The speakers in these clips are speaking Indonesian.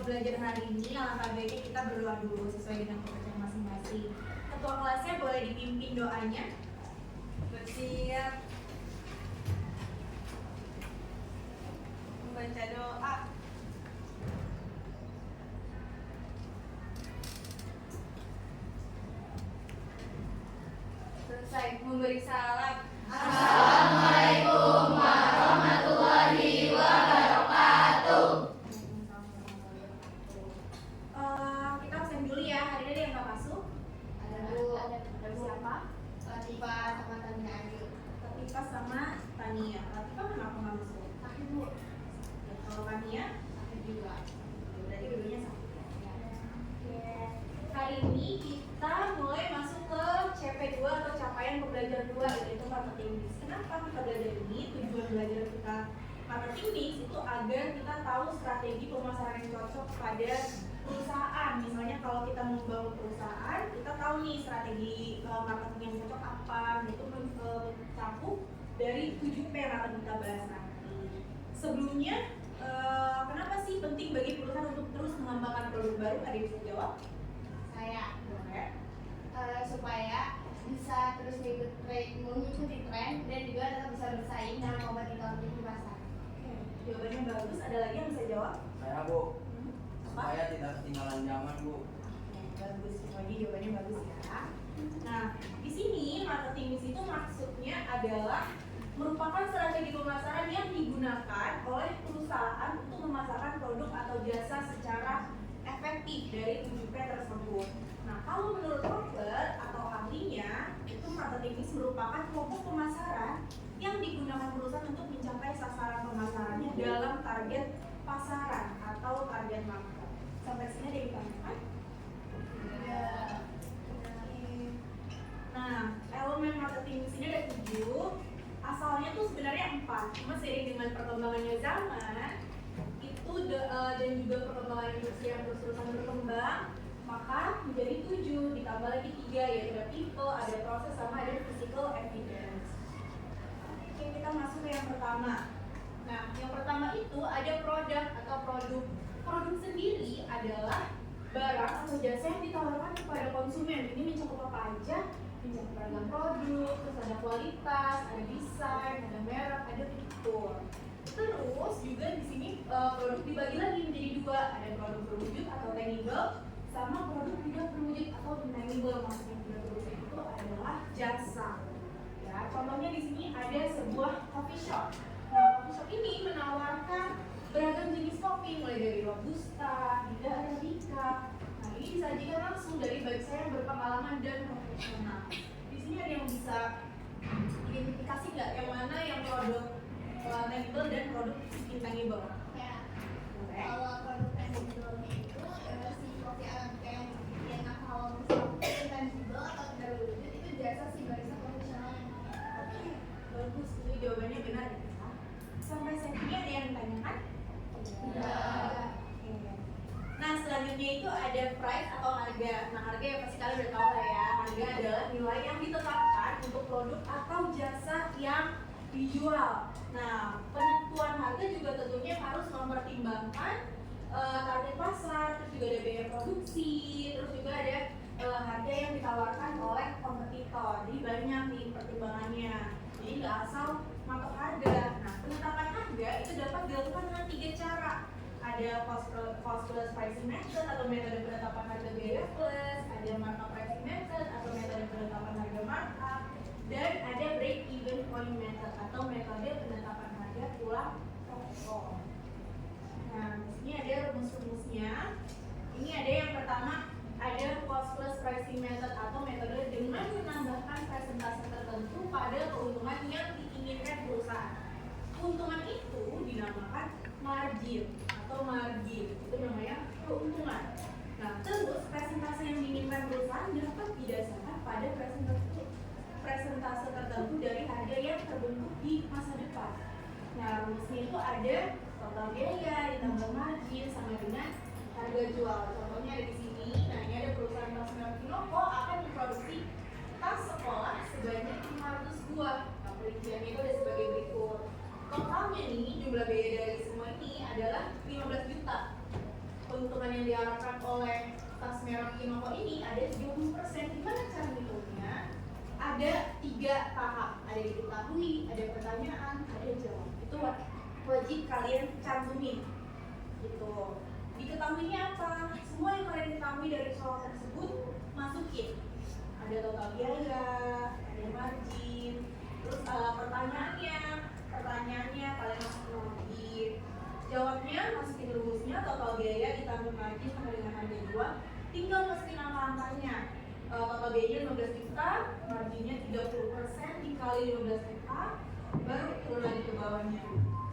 belajar hari ini, alangkah baiknya kita berdoa dulu sesuai dengan kepercayaan masing-masing. Ketua kelasnya boleh dipimpin doanya. Bersiap. Membaca doa. Selesai memberi salam. Assalamualaikum warahmatullahi wabarakatuh. Kita absen dulu ya. Hari ini ada yang nggak masuk? Ada Bu. Ada siapa? Latifah sama Tania Ayu. Latifah sama Tania. Latifah kenapa nggak masuk? Sakit Bu. Ya, kalau Tania? Sakit juga. Berarti dua-duanya sakit ya. Oke. Hari ini kita mulai masuk ke CP2 atau capaian pembelajaran 2, yaitu marketing mix. Kenapa kita belajar ini? Tujuan belajar kita marketing mix itu agar kita tahu strategi pemasaran yang cocok pada perusahaan. Misalnya kalau kita membangun perusahaan, kita tahu nih strategi marketing yang cocok apa. Itu mencakup dari 7P yang akan kita bahas nanti. Sebelumnya, kenapa sih penting bagi perusahaan untuk terus mengembangkan produk baru? Ada yang bisa jawab? Saya Boleh. supaya bisa terus mengikuti tren dan juga tetap bisa bersaing dengan kompetitor di pasar. Oke, jawabannya bagus. Ada lagi yang bisa jawab? Saya Bu, Apa? supaya tidak ketinggalan zaman Bu. Bagus, semuanya jawabannya bagus ya. Nah, di sini marketing mix itu maksudnya adalah merupakan strategi pemasaran yang digunakan oleh perusahaan untuk memasarkan produk atau jasa secara efektif dari 7P tersebut. Nah, kalau menurut Robert atau ahlinya, itu marketing mix merupakan kelompok pemasaran yang digunakan perusahaan untuk mencapai sasaran pemasarannya dalam target pasaran atau target market. Sampai sini ada yang ditanyakan? Ya. Nah, elemen marketing mix ini ada 7. Asalnya tuh sebenarnya 4. Cuma seiring dengan perkembangannya zaman itu dan juga perkembangan industri yang terus-terusan berkembang, maka menjadi 7. Ditambah lagi 3, yaitu ada people, ada proses, sama ada physical evidence. Oke, kita masuk ke yang pertama. Nah, yang pertama itu ada produk atau produk. Produk sendiri adalah barang atau jasa yang ditawarkan kepada konsumen. Ini mencakup apa aja? Mencakup beragam produk, terus ada kualitas, ada desain, ada merek, ada fitur. Terus juga di sini produk dibagi lagi menjadi 2, ada produk berwujud atau tangible, sama produk tidak berwujud atau intangible. Maksudnya tidak berwujud itu adalah jasa. Ya, contohnya di sini ada sebuah coffee shop. Nah, coffee shop ini menawarkan beragam jenis kopi, mulai dari robusta, hingga arabica. Nah, ini disajikan langsung dari barista yang berpengalaman dan profesional. Di sini ada yang bisa identifikasi nggak yang mana yang produk tangible dan produk intangible? Ya. Boleh. Kalau produk tangible-nya itu si kopi arabica yang kalau misalnya intangible atau tidak berwujud itu jasa si barista profesional. Oke, bagus. Itu jawabannya benar ya. Sampai saat ini ada yang ditanyakan? Tidak. Oke. Nah, selanjutnya itu ada price atau harga. Nah, harga ya pasti kalian udah tahu lah ya. Harga adalah nilai yang ditetapkan untuk produk atau jasa yang dijual. Nah, penentuan harga juga tentunya harus mempertimbangkan target pasar, terus juga ada biaya produksi, terus juga ada harga yang ditawarkan oleh kompetitor. Jadi banyak nih pertimbangannya. Jadi nggak asal matok harga. Nah, penetapan harga itu dapat dilakukan dengan 3 cara. Ada cost plus pricing method atau metode penetapan harga biaya plus, ada markup pricing method atau metode penetapan harga markup, dan ada break even point method atau metode penetapan harga pulang toko. Nah, di sini ada rumus-rumusnya. Ini ada yang pertama, ada cost plus pricing method atau metode dengan menambahkan presentase tertentu pada keuntungan yang diinginkan perusahaan. Keuntungan itu dinamakan margin atau margin, itu namanya keuntungan. Nah, terus presentase yang diinginkan perusahaan dapat didasarkan pada presentase tertentu dari harga yang terbentuk di masa depan. Nah, rumusnya itu ada total biaya ditambah margin sama dengan harga jual. Contohnya ada di sini. Nah, ini ada perusahaan tas merek Kinoko akan memproduksi tas sekolah sebanyak 500 buah. Nah, perinciannya itu ada sebagai berikut. Totalnya nih, jumlah biaya dari semua ini adalah 15 juta. Keuntungan yang diharapkan oleh tas merek Kinoko ini ada 30%. Gimana cara ngitungnya? Ada 3 tahap, ada diketahui, ada pertanyaan, ada jawab. Itu wajib kalian cantumin gitu. Diketahuinya apa? Semua yang kalian ketahui dari soal tersebut masukin. Ada total biaya, ada margin, terus pertanyaannya kalian masukin lagi. Jawabnya masukin rumusnya, total biaya ditambah margin sama dengan harga jual. Tinggal masukin angka-angkanya. Total biayanya 15 juta, marginnya 30% dikali 15 juta, baru turun lagi ke bawahnya.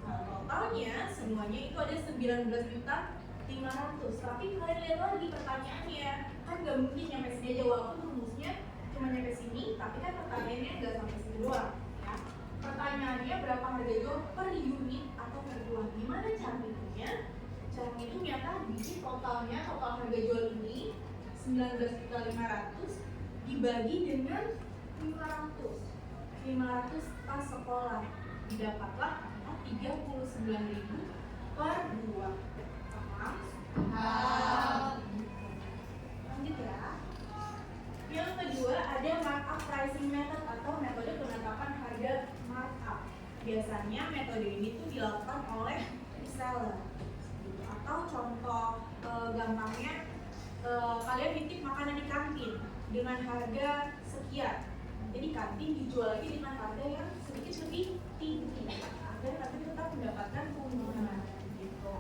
Nah, totalnya semuanya itu ada 19 juta 500. Tapi kalian lihat lagi pertanyaannya, kan gak mungkin nyampe sini aja, walaupun rumusnya cuma nyampe sini, tapi kan pertanyaannya nggak sampai sini doang ya. Pertanyaannya berapa harga jual per unit atau per bulan. Gimana cara ngitungnya? Cara ngitungnya tadi total harga jual ini 19.500 dibagi dengan 500 tas sekolah, didapatlah angka 39.000 per bulan. Paham? Lanjut ya. Yang kedua ada markup pricing method atau metode penetapan harga markup. Biasanya metode ini tuh dilakukan oleh reseller. Atau contoh gampangnya, kalian nitip makanan di kantin dengan harga sekian. Jadi kantin dijual lagi dengan harga yang sedikit lebih tinggi agar tapi tetap mendapatkan keuntungan gitu.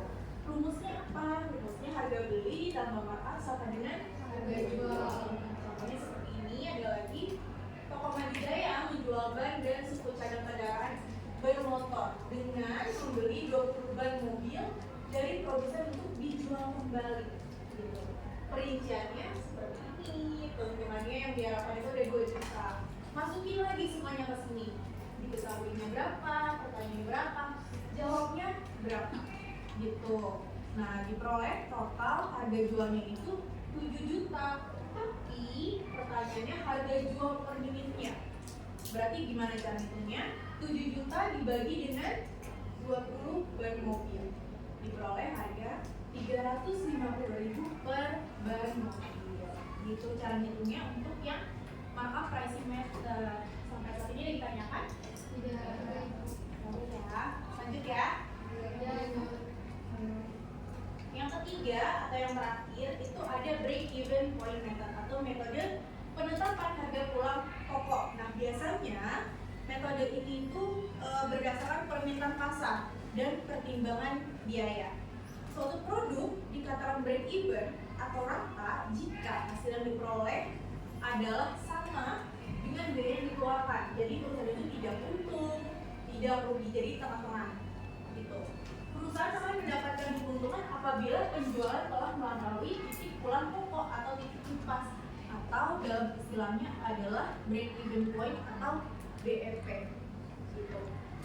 Rumusnya apa? Rumusnya harga beli tambah markup sama dengan harga jual. Contohnya seperti ini. Ada lagi toko Madijaya menjual ban dan suku cadang kendaraan bermotor dengan membeli 20 ban mobil dari produsen untuk dijual kembali gitu. Perinciannya seperti ini, keuntungannya yang diharapkan itu ada 2 juta. Masukin lagi semuanya ke sini. Diketahuinya berapa, pertanyaannya berapa, jawabnya berapa gitu. Nah, diperoleh total harga jualnya itu 7 juta. Tapi pertanyaannya harga jual per unitnya. Berarti gimana cara hitungnya? 7 juta dibagi dengan 20 ban mobil. Diperoleh harga 350.000 per ban mobil. Gitu cara hitungnya untuk yang markup pricing method. Sampai saat ini ada ditanyakan? Tidak. Baik ya. Lanjut ya. Yang ketiga atau yang terakhir itu ada break even point method atau metode penetapan harga pulang toko. Nah, biasanya metode ini itu berdasarkan permintaan pasar dan pertimbangan biaya. Suatu produk dikatakan break even atau rata jika hasil yang diperoleh adalah sama dengan biaya yang dikeluarkan. Jadi perusahaan itu tidak untung, tidak rugi, jadi tengah-tengah gitu. Perusahaan akan mendapatkan keuntungan apabila penjualan telah melalui titik pulang pokok atau titik impas, atau dalam istilahnya adalah break even point atau BEP gitu.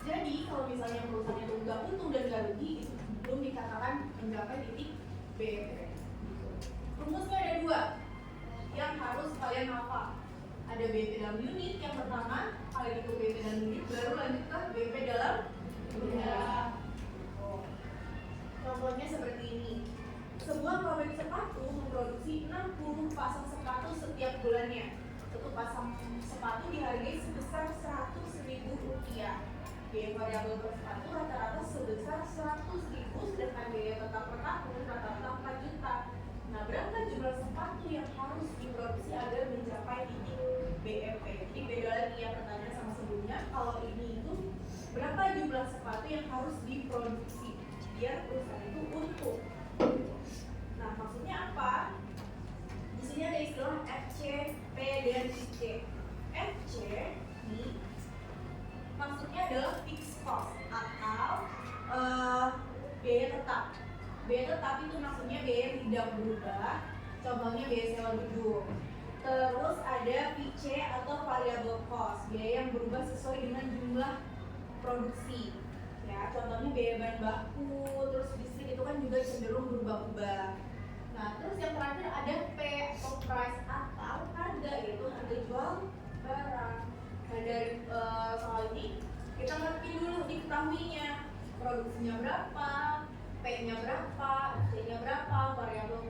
Jadi kalau misalnya perusahaan itu nggak untung dan nggak rugi, itu belum dikatakan mencapai titik BEP gitu. Rumusnya ada 2 yang harus kalian hafal. Ada BEP dalam unit yang pertama, kalian itu BEP dalam unit, baru lanjut ke BEP dalam benda. Contohnya seperti ini. Sebuah pabrik sepatu memproduksi 60 pasang sepatu setiap bulannya. Satu pasang sepatu dihargai sebesar 100.000 rupiah. Biaya variabel per sepatu rata-rata sebesar 100.000, sedangkan biaya tetap per tahun rata-rata 4 juta. Nah, berapa jumlah sepatu yang harus diproduksi agar mencapai titik BEP? Jadi beda lagi ya pertanyaan sama sebelumnya. Kalau ini itu berapa jumlah sepatu yang harus diproduksi biar perusahaan itu untung? Nah, maksudnya apa? Di sini ada istilah FC, P, dan IC. FC ini maksudnya adalah fixed cost atau biaya tetap. Biaya tetap itu maksudnya biaya yang tidak berubah. Contohnya biaya sewa gedung. Terus ada VC atau variable cost, biaya yang berubah sesuai dengan jumlah produksi. Ya, contohnya biaya bahan baku, terus listrik itu kan juga cenderung berubah-ubah. Nah, terus yang terakhir ada P atau price atau harga, yaitu harga jual barang. Nah, dari soal ini kita ngerti dulu diketahuinya produksinya berapa, P-nya berapa, C-nya berapa, variabel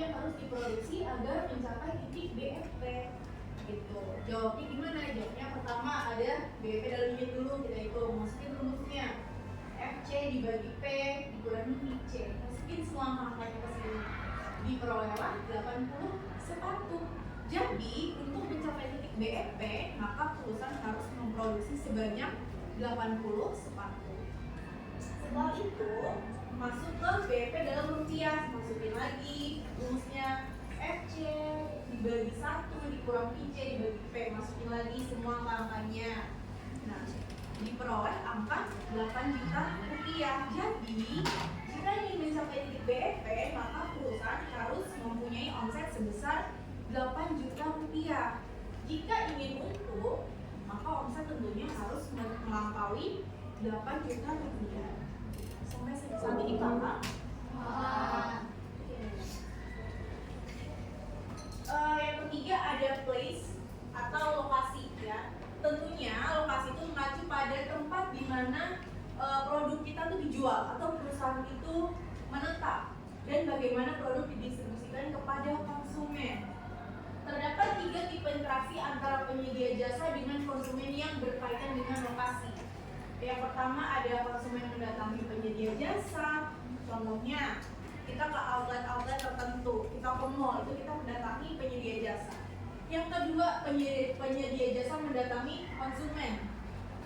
yang harus diproduksi agar mencapai titik BFP gitu. Jawabnya gimana? Jawabnya pertama ada BFP dalam unit dulu, kita hitung, masukin rumusnya FC dibagi P dikurangi IC, masukin semua angka-angkanya ke sini, diperolehlah 80 sepatu. Jadi untuk mencapai titik BFP maka perusahaan harus memproduksi sebanyak 80 sepatu. Setelah itu masuk ke BFP dalam rupiah, masukin lagi rumusnya FC dibagi 1 dikurang IC dibagi P, masukin lagi semua angka-angkanya. Nah, diperoleh angka 8 juta rupiah. Jadi jika ingin mencapai titik BFP maka perusahaan harus mempunyai omset sebesar 8 juta rupiah. Jika ingin untung maka omset tentunya harus melampaui 8 juta rupiah. Sampai dipaham? Yang ketiga ada place atau lokasi ya. Tentunya lokasi itu mengacu pada tempat di mana produk kita tuh dijual atau perusahaan itu menetap dan bagaimana produk didistribusikan kepada konsumen. Terdapat 3 tipe interaksi antara penyedia jasa dengan konsumen yang berkaitan dengan lokasi. Yang pertama ada konsumen mendatangi penyedia jasa, contohnya kita ke outlet tertentu, kita ke mall, itu kita mendatangi penyedia jasa. Yang kedua penyedia jasa mendatangi konsumen.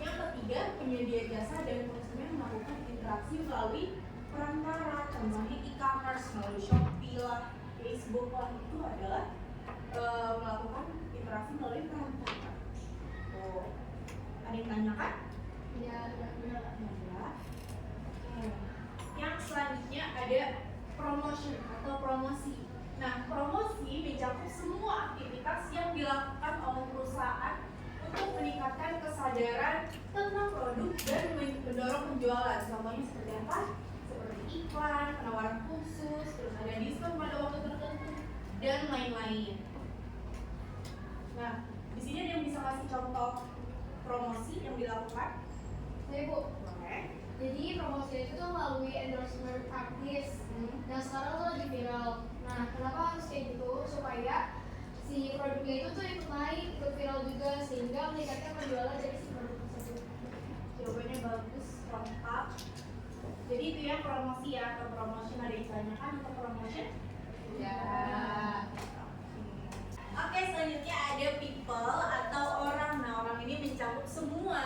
Yang ketiga penyedia jasa dan konsumen melakukan interaksi melalui perantara, contohnya e-commerce melalui Shopee lah, Facebook lah, itu adalah melakukan interaksi melalui perantara. Oh, ada yang tanyakan? Ya, benar. Yang selanjutnya ada promotion atau promosi. Nah, promosi mencakup semua aktivitas yang dilakukan oleh perusahaan untuk meningkatkan kesadaran tentang produk dan mendorong penjualan. Contohnya seperti apa? Seperti iklan, penawaran khusus, terus ada diskon pada waktu tertentu, dan lain-lain. Nah, di sini ada yang bisa kasih contoh promosi yang dilakukan? Saya Bu. Boleh. Jadi promosi itu tuh melalui endorsement artis. Nah sekarang tuh lagi viral. Nah kenapa harus kayak gitu? Supaya si produknya itu tuh ikut naik, ikut viral juga sehingga meningkatkan penjualan dari si produk tersebut. Jawabannya bagus, lengkap. Jadi itu ya promosi ya, atau promotion. Ada yang ditanyakan untuk promotion? Ya. Oke, selanjutnya ada people atau orang. Nah, orang ini mencakup semua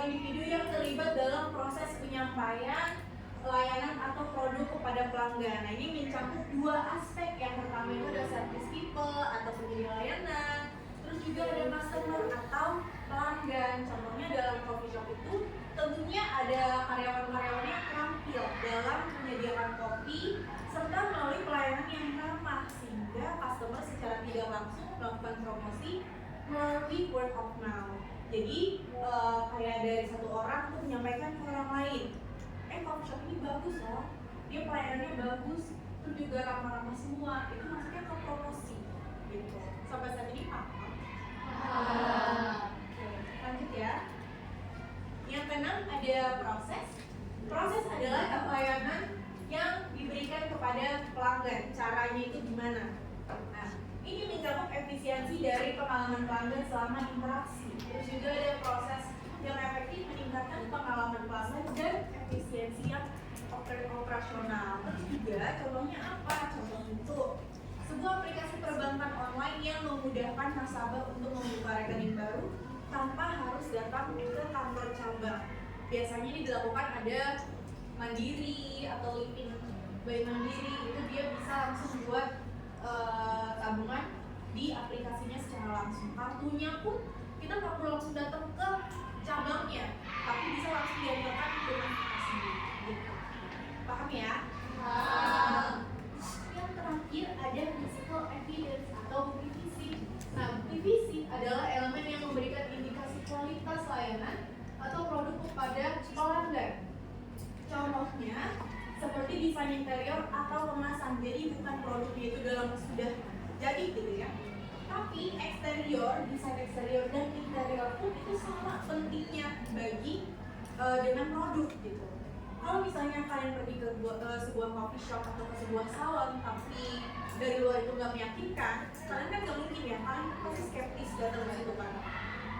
individu yang terlibat dalam proses penyampaian layanan atau produk kepada pelanggan. Nah, ini mencakup 2 aspek. Yang pertama itu ada service people atau penyedia layanan. Terus juga ada customer atau pelanggan. Contohnya dalam coffee shop itu tentunya ada karyawan-karyawan yang terampil dalam menyediakan kopi serta melalui pelayanan yang ramah sehingga customer secara tidak langsung melakukan promosi melalui word of mouth. Jadi kayak dari satu orang tuh menyampaikan ke orang lain, coffee shop ini bagus loh, dia pelayanannya bagus, terus juga ramah-ramah semua. Itu maksudnya ke promosi gitu. Sampai saat ini paham? Oke, lanjut ya. Yang keenam ada proses. Proses adalah pelayanan yang diberikan kepada pelanggan. Caranya itu gimana? Nah, ini mencakup efisiensi dari pengalaman pelanggan selama interaksi. Terus juga ada proses yang efektif meningkatkan pengalaman pelanggan dan efisiensi yang operasional. Terus juga contohnya apa? Contoh itu sebuah aplikasi perbankan online yang memudahkan nasabah untuk membuka rekening baru tanpa harus datang ke kantor cabang. Biasanya ini dilakukan ada Mandiri atau Livin by Mandiri, itu dia bisa langsung buat tabungan di aplikasinya secara langsung. Kartunya pun kita nggak perlu langsung datang ke cabangnya, tapi bisa langsung diantarkan ke aplikasinya. Gitu. Paham ya? Yang terakhir ada physical evidence atau bukti fisik. Nah, bukti fisik adalah elemen yang memberikan indikasi kualitas layanan atau produk kepada pelanggan. Contohnya seperti desain interior atau kemasan. Jadi bukan produknya itu dalam sudah jadi gitu ya, tapi eksterior, desain eksterior dan interior pun itu sama pentingnya bagi dengan produk gitu. Kalau misalnya kalian pergi ke sebuah coffee shop atau ke sebuah salon tapi dari luar itu nggak meyakinkan, kalian kan nggak mungkin ya, kalian pasti skeptis datang ke situ kan.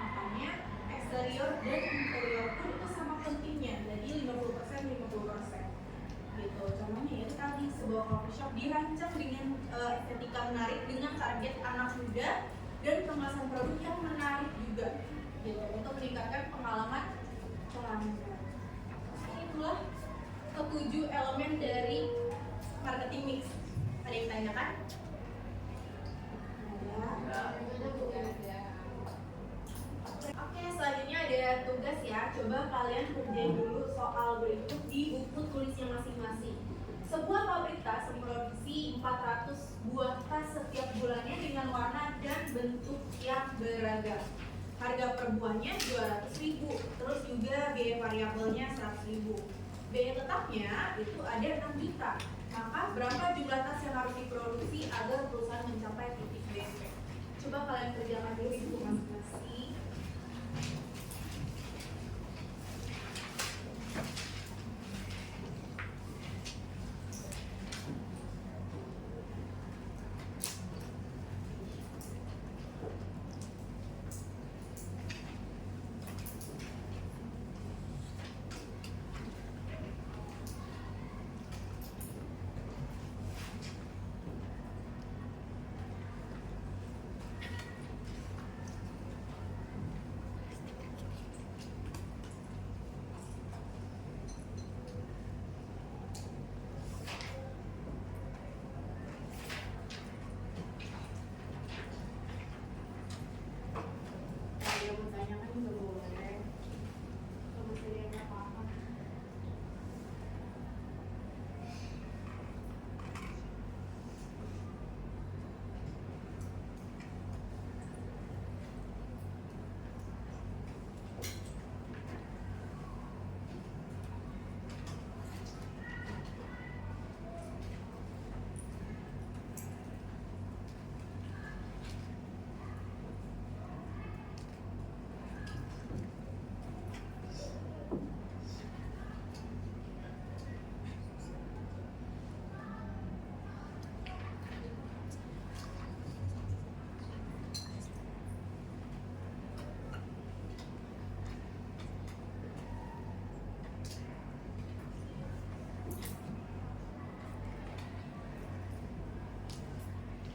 Makanya eksterior dan interior pun itu sama pentingnya, jadi 50% 50% gitu. Contohnya itu tadi sebuah coffee shop dirancang dengan estetika menarik dengan target anak muda dan kemasan produk yang menarik juga gitu untuk meningkatkan pengalaman pelanggan. Itulah ketujuh elemen dari marketing mix. Ada yang tanyakan? Oke, selanjutnya ada tugas ya. Coba kalian kerjain dulu soal berikut di buku tulisnya masing-masing. Sebuah pabrik tas memproduksi 400 buah tas setiap bulannya dengan warna dan bentuk yang beragam. Harga per buahnya 200.000, terus juga biaya variabelnya 100.000. Biaya tetapnya itu ada 6 juta. Maka berapa jumlah tas yang harus diproduksi agar perusahaan mencapai titik BP? Coba kalian kerjakan dulu di buku masing-masing. Yang mau tanyakan juga boleh. Kalau masih ada yang nggak paham.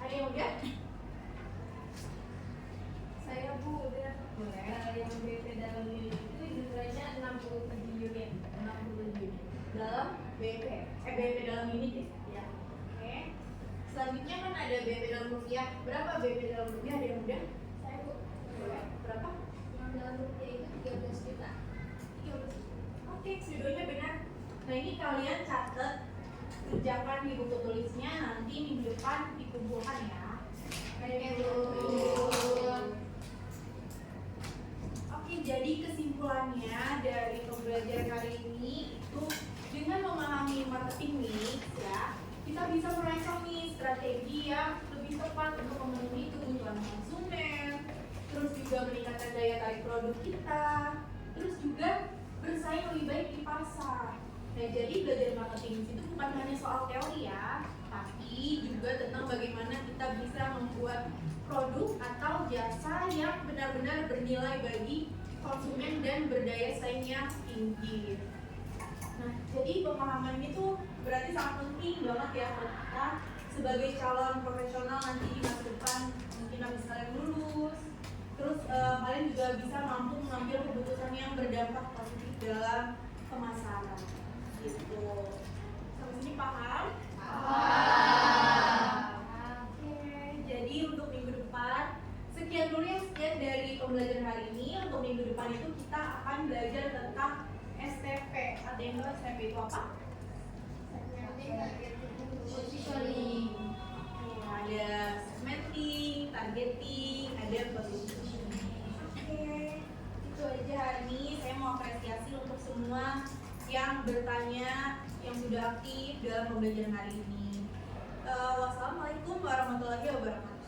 Ada yang udah? Saya Bu udah. Boleh. Yang BP dalam unit itu jumlahnya 67 unit. 67 unit. Dalam BP. BP dalam unit ya. Oke. Selanjutnya kan ada BP dalam rupiah. Berapa BP dalam rupiah? Ada yang udah? Saya Bu, Boleh. Berapa? yang dalam rupiah itu 13 juta. 13. Oke, videonya benar. Nah ini kalian catat, kerjakan di buku tulisnya, nanti minggu depan dikumpulkan ya. Oke, jadi kesimpulannya dari pembelajaran kali ini itu dengan memahami marketing mix ya, kita bisa merancang nih strategi yang lebih tepat untuk memenuhi kebutuhan konsumen, terus juga meningkatkan daya tarik produk kita, terus juga bersaing lebih baik di pasar. Nah, jadi belajar marketing itu bukan hanya soal teori ya, tapi juga tentang bagaimana kita bisa membuat produk atau jasa yang benar-benar bernilai bagi konsumen dan berdaya saing yang tinggi. Nah, jadi pemahaman itu berarti sangat penting banget ya buat kita sebagai calon profesional nanti di masa depan, mungkin habis kalian lulus. Terus kalian juga bisa mampu mengambil keputusan yang berdampak positif dalam pemasaran. Gitu. Sampai sini paham? Oke, jadi untuk minggu depan sekian dulu ya, sekian dari pembelajaran hari ini. Untuk minggu depan itu kita akan belajar tentang STP. Ada yang tahu STP itu apa? Positioning. Ada segmenting, targeting, ada positioning. Oke, itu aja hari ini. Saya mau apresiasi untuk semua yang bertanya, yang sudah aktif dalam pembelajaran hari ini. Wassalamualaikum warahmatullahi wabarakatuh.